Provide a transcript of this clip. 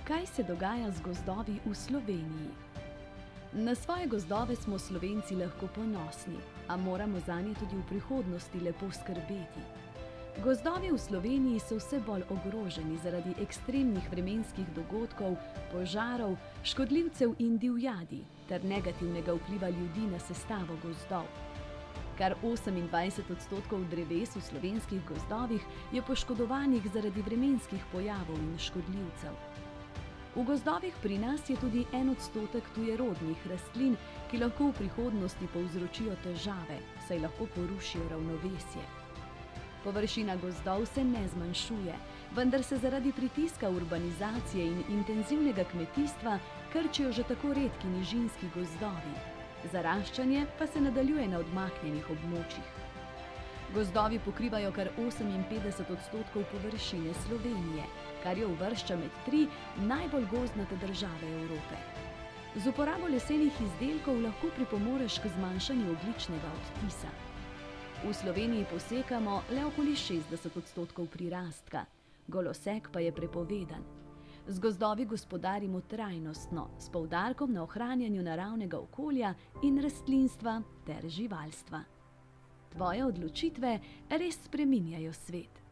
Kaj se dogaja z gozdovi v Sloveniji? Na svoje gozdove smo Slovenci lahko ponosni, a moramo zanje tudi v prihodnosti lepo skrbeti. Gozdovi v Sloveniji so vse bolj ogroženi zaradi ekstremnih vremenskih dogodkov, požarov, škodljivcev in divjadi ter negativnega vpliva ljudi na sestavo gozdov. Kar 28% dreves v slovenskih gozdovih je poškodovanih zaradi vremenskih pojavov in škodljivcev. V gozdovih pri nas je tudi 1% tujerodnih rastlin, ki lahko v prihodnosti povzročijo težave, saj lahko porušijo ravnovesje. Površina gozdov se ne zmanjšuje, vendar se zaradi pritiska urbanizacije in intenzivnega kmetijstva krčijo že tako redki nižinski gozdovi. Zaraščanje pa se nadaljuje na odmaknjenih območjih. Gozdovi pokrivajo kar 58% površine Slovenije, kar jo uvršča med 3 najbolj gozdnate države Evrope. Z uporabo lesenih izdelkov lahko pripomoreš k zmanjšanju ogljičnega odtisa. V Sloveniji posekamo le okoli 60% prirastka, golosek pa je prepovedan. Z gozdovi gospodarimo trajnostno, s poudarkom na ohranjanju naravnega okolja in rastlinstva ter živalstva. Tvoje odločitve res spreminjajo svet.